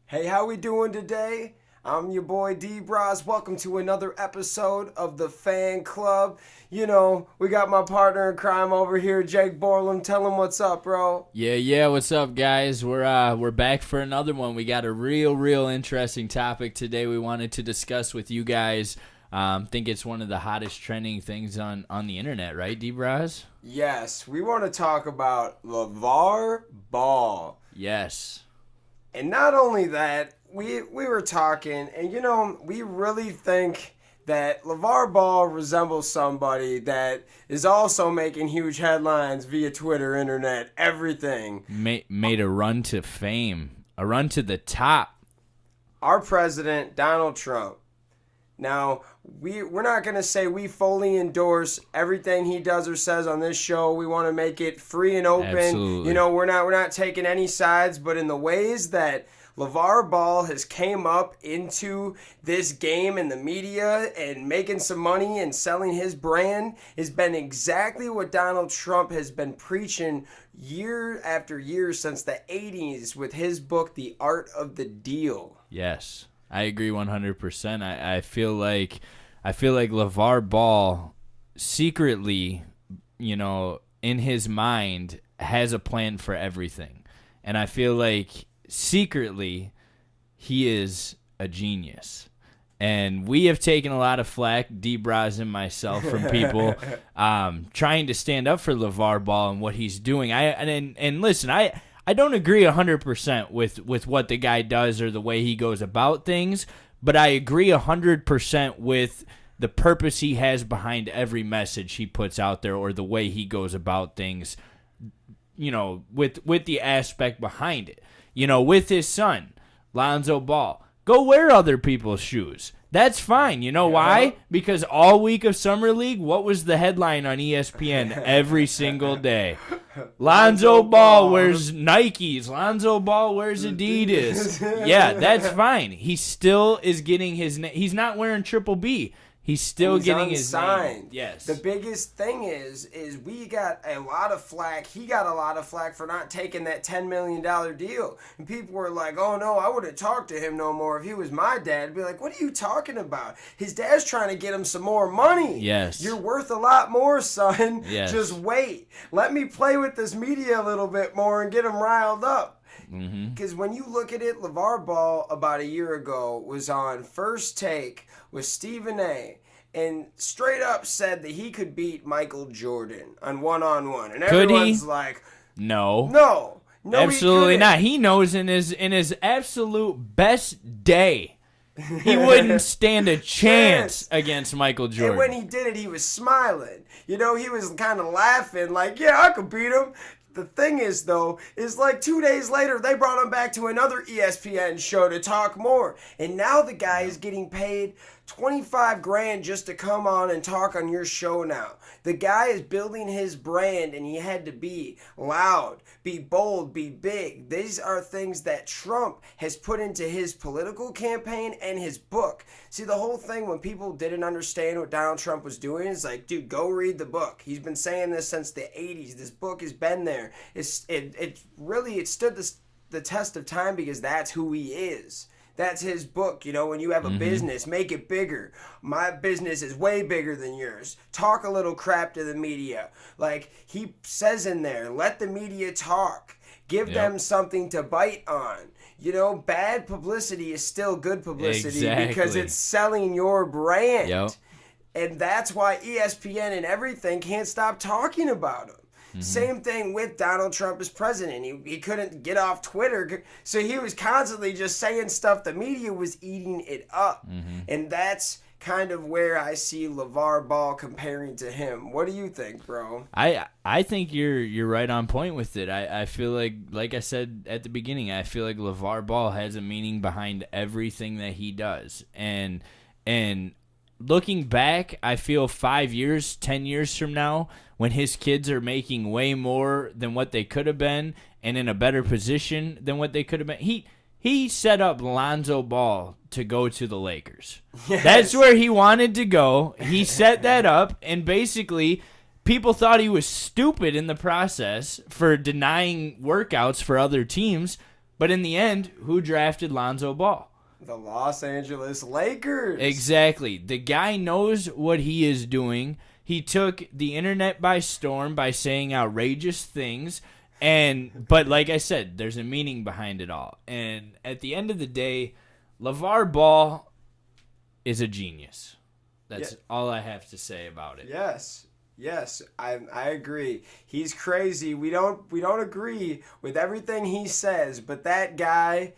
Hey, how we doing today? I'm your boy D-Bros. Welcome to another episode of the Fan Club. You know, we got my partner in crime over here, Jake Borland. Tell him what's up, bro. Yeah, what's up, guys? We're back for another one. We got a real interesting topic today we wanted to discuss with you guys. Think it's one of the hottest trending things on the internet, right, D-Bros? Yes, we want to talk about Lavar Ball. Yes. And not only that, we were talking, and you know, we really think that LeVar Ball resembles somebody that is also making huge headlines via Twitter, internet, everything. Made a run to fame, a run to the top. Our president, Donald Trump. Now, we're not going to say we fully endorse everything he does or says on this show. We want to make it free and open. Absolutely. You know, we're not taking any sides, but in the ways that LeVar Ball has came up into this game in the media and making some money and selling his brand has been exactly what Donald Trump has been preaching year after year since the 80s with his book, The Art of the Deal. Yes. I agree 100%. I feel like LeVar Ball secretly, you know, in his mind has a plan for everything. And I feel like secretly he is a genius. And we have taken a lot of flack, D-Bros and myself, from people trying to stand up for LeVar Ball and what he's doing. And listen, I don't agree 100% with what the guy does or the way he goes about things, but I agree 100% with the purpose he has behind every message he puts out there or the way he goes about things, you know, with the aspect behind it. You know, with his son, Lonzo Ball, go wear other people's shoes. That's fine. You know why? Because all week of Summer League, what was the headline on ESPN every single day? Lonzo Ball wears Nikes. Lonzo Ball wears Adidas. Yeah, that's fine. He still is getting his name. He's not wearing Triple B. He's still getting his name. Yes. The biggest thing is we got a lot of flack. He got a lot of flack for not taking that $10 million deal. And people were like, oh, no, I wouldn't talk to him no more if he was my dad. I'd be like, what are you talking about? His dad's trying to get him some more money. Yes. You're worth a lot more, son. Yes. Just wait. Let me play with this media a little bit more and get him riled up. Because when you look at it, LeVar Ball about a year ago was on First Take with Stephen A. and straight up said that he could beat Michael Jordan on one-on-one. And everyone's like, No, absolutely not. He knows in his absolute best day, he wouldn't stand a chance against Michael Jordan. And when he did it, he was smiling. You know, he was kind of laughing like, yeah, I could beat him. The thing is, though, is like 2 days later, they brought him back to another ESPN show to talk more. And now the guy is getting paid $25,000 just to come on and talk on your show now. The guy is building his brand, and he had to be loud, be bold, be big. These are things that Trump has put into his political campaign and his book. See, the whole thing when people didn't understand what Donald Trump was doing is like, dude, go read the book. He's been saying this since the 80s. This book has been there. It stood the test of time because that's who he is. That's his book. You know, when you have a business, make it bigger. My business is way bigger than yours. Talk a little crap to the media. Like he says in there, let the media talk. Give them something to bite on. You know, bad publicity is still good publicity because it's selling your brand. Yep. And that's why ESPN and everything can't stop talking about him. Same thing with Donald Trump as president. He couldn't get off Twitter, so he was constantly just saying stuff. The media was eating it up. And that's kind of where I see LeVar Ball comparing to him. What do you think, bro? I think you're right on point with it. I feel like I said at the beginning, I feel like LeVar Ball has a meaning behind everything that he does. And looking back, I feel 5 years, 10 years from now, when his kids are making way more than what they could have been and in a better position than what they could have been, he set up Lonzo Ball to go to the Lakers. Yes. That's where he wanted to go. He set that up, and basically people thought he was stupid in the process for denying workouts for other teams. But in the end, who drafted Lonzo Ball? The Los Angeles Lakers. Exactly. The guy knows what he is doing. He took the internet by storm by saying outrageous things. But like I said, there's a meaning behind it all. And at the end of the day, LaVar Ball is a genius. That's all I have to say about it. Yes, I agree. He's crazy. We don't agree with everything he says, but that guy,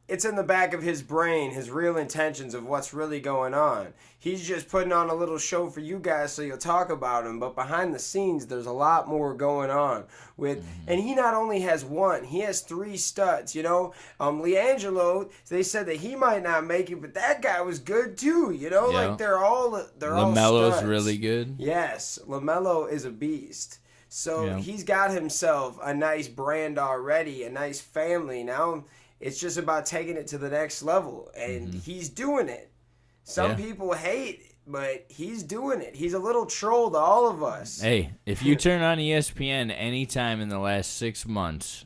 it's in the back of his brain, his real intentions of what's really going on. He's just putting on a little show for you guys so you'll talk about him, but behind the scenes, there's a lot more going on. And he not only has one, he has 3 studs, you know. LiAngelo, they said that he might not make it, but that guy was good too, you know. Yeah. Like they're all LaMelo's studs. really good. Yes, LaMelo is a beast. So he's got himself a nice brand already, a nice family. Now it's just about taking it to the next level, and he's doing it. Some people hate it, but he's doing it. He's a little troll to all of us. Hey, if you turn on ESPN anytime in the last 6 months,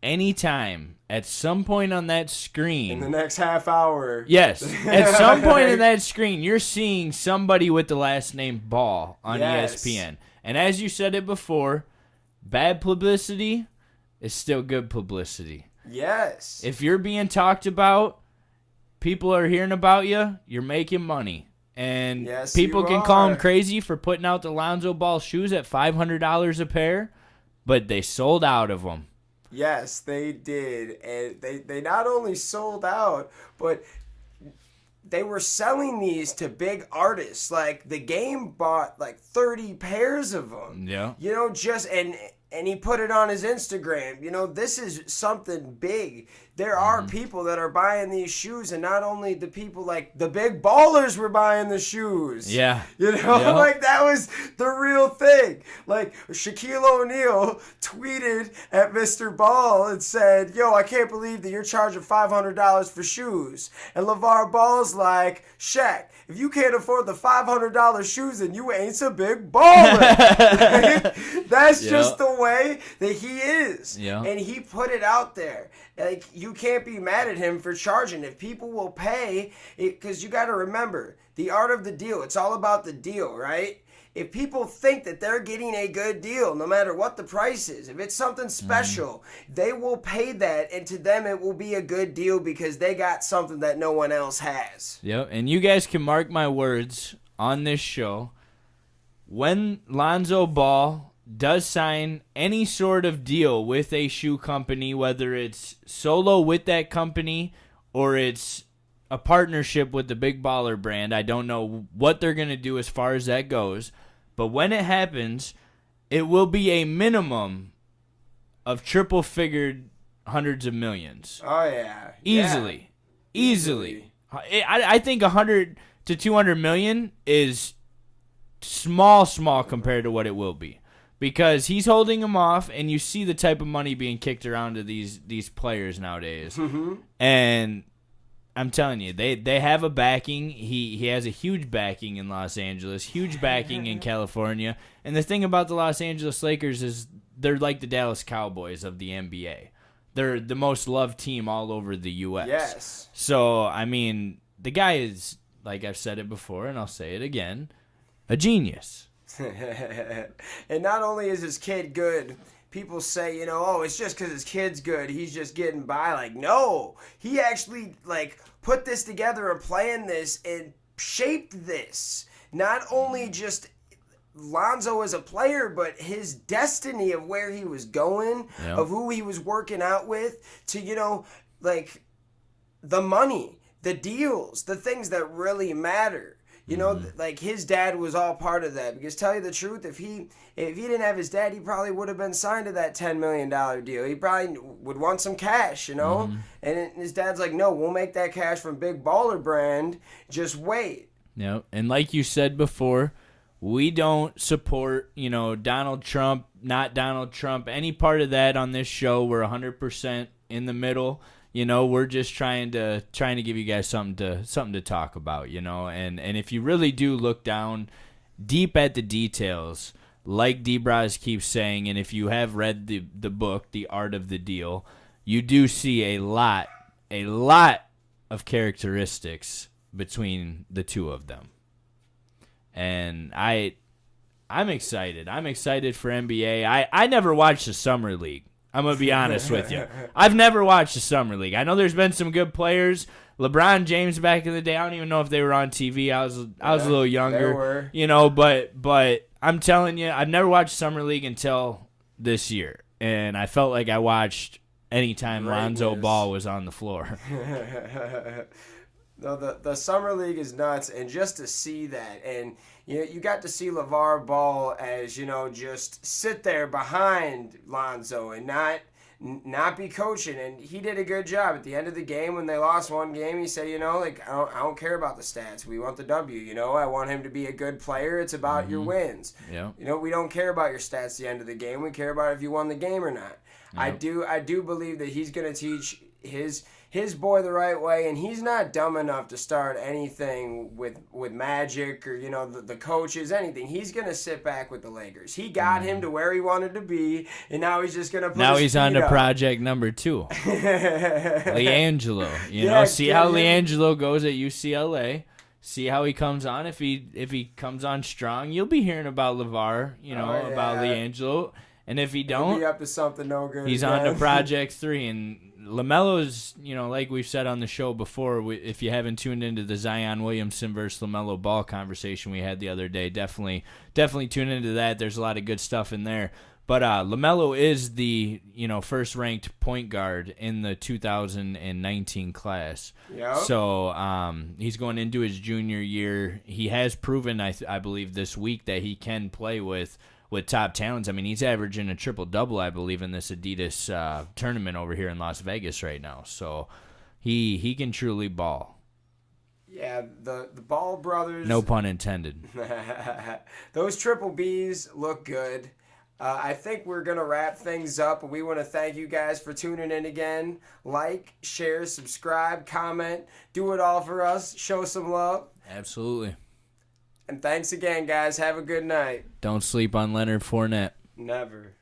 anytime, at some point on that screen. In the next half hour. Yes, at some point in that screen, you're seeing somebody with the last name Ball on ESPN. And as you said it before, bad publicity is still good publicity. Yes. If you're being talked about, people are hearing about you, you're making money. And people can call him crazy for putting out the Lonzo Ball shoes at $500 a pair, but they sold out of them. Yes, they did. And they not only sold out, but they were selling these to big artists. Like, the Game bought like 30 pairs of them. Yeah. You know, and he put it on his Instagram. You know, this is something big. There are people that are buying these shoes, and not only the people, like the big ballers were buying the shoes. Yeah. You know, like that was the real thing. Like Shaquille O'Neal tweeted at Mr. Ball and said, "Yo, I can't believe that you're charging $500 for shoes." And LaVar Ball's like, "Shaq, if you can't afford the $500 shoes, then you ain't so big baller." That's just the way that he is. Yeah. And he put it out there. Like, you can't be mad at him for charging. If people will pay, because you got to remember, the art of the deal, it's all about the deal, right? If people think that they're getting a good deal, no matter what the price is, if it's something special, they will pay that, and to them it will be a good deal because they got something that no one else has. Yep, and you guys can mark my words on this show. When Lonzo Ball does sign any sort of deal with a shoe company, whether it's solo with that company or it's a partnership with the Big Baller brand, I don't know what they're going to do as far as that goes. But when it happens, it will be a minimum of triple-figured hundreds of millions. Oh, yeah. Easily. I think 100 to 200 million is small compared to what it will be. Because he's holding them off, and you see the type of money being kicked around to these players nowadays. And I'm telling you, they have a backing. He has a huge backing in Los Angeles, huge backing in California. And the thing about the Los Angeles Lakers is they're like the Dallas Cowboys of the NBA. They're the most loved team all over the U.S. Yes. So, I mean, the guy is, like I've said it before, and I'll say it again, a genius. And not only is his kid good, people say, you know, oh, it's just because his kid's good, he's just getting by. Like, no, he actually, like, put this together and planned this and shaped this. Not only just Lonzo as a player, but his destiny of where he was going, of who he was working out with, to, you know, like, the money, the deals, the things that really matter. You know, like his dad was all part of that. Because tell you the truth, if he didn't have his dad, he probably would have been signed to that $10 million deal. He probably would want some cash, you know? And his dad's like, no, we'll make that cash from Big Baller Brand. Just wait. Yeah, and like you said before, we don't support, you know, Donald Trump, not Donald Trump, any part of that on this show. We're 100% in the middle. You know, we're just trying to give you guys something to talk about, you know. And if you really do look down deep at the details, like D-Braz keeps saying, and if you have read the book, The Art of the Deal, you do see a lot of characteristics between the two of them. And I'm excited. I'm excited for NBA. I never watched the Summer League. I'm going to be honest with you. I've never watched the Summer League. I know there's been some good players. LeBron James back in the day, I don't even know if they were on TV. I was a little younger. They were. But I'm telling you, I've never watched Summer League until this year. And I felt like I watched anytime Lonzo Ball was on the floor. No, the Summer League is nuts, and just to see that, and you got to see LeVar Ball as, just sit there behind Lonzo and not be coaching, and he did a good job. At the end of the game, when they lost one game, he said, I don't care about the stats. We want the W, I want him to be a good player. It's about your wins. Yeah. We don't care about your stats at the end of the game. We care about if you won the game or not. Yep. I do believe that he's going to teach his boy the right way, and he's not dumb enough to start anything with Magic or the coaches, anything. He's gonna sit back with the Lakers. He got him to where he wanted to be, and now he's just gonna put now his he's feet on to up. project number 2. LiAngelo, see get how him. LiAngelo goes at UCLA. See how he comes on. If he comes on strong, you'll be hearing about LeVar, about LiAngelo. And if he don't, he'll be up to something no good. He's on to Project 3. And LaMelo's, like we've said on the show before, if you haven't tuned into the Zion Williamson versus LaMelo Ball conversation we had the other day, definitely tune into that. There's a lot of good stuff in there. But LaMelo is the first-ranked point guard in the 2019 class. Yep. So he's going into his junior year. He has proven, I believe, this week that he can play with top talents. I mean, he's averaging a triple-double, I believe, in this Adidas tournament over here in Las Vegas right now. So he can truly ball. Yeah, the Ball brothers. No pun intended. Those triple Bs look good. I think we're going to wrap things up. We want to thank you guys for tuning in again. Like, share, subscribe, comment. Do it all for us. Show some love. Absolutely. And thanks again, guys. Have a good night. Don't sleep on Leonard Fournette. Never.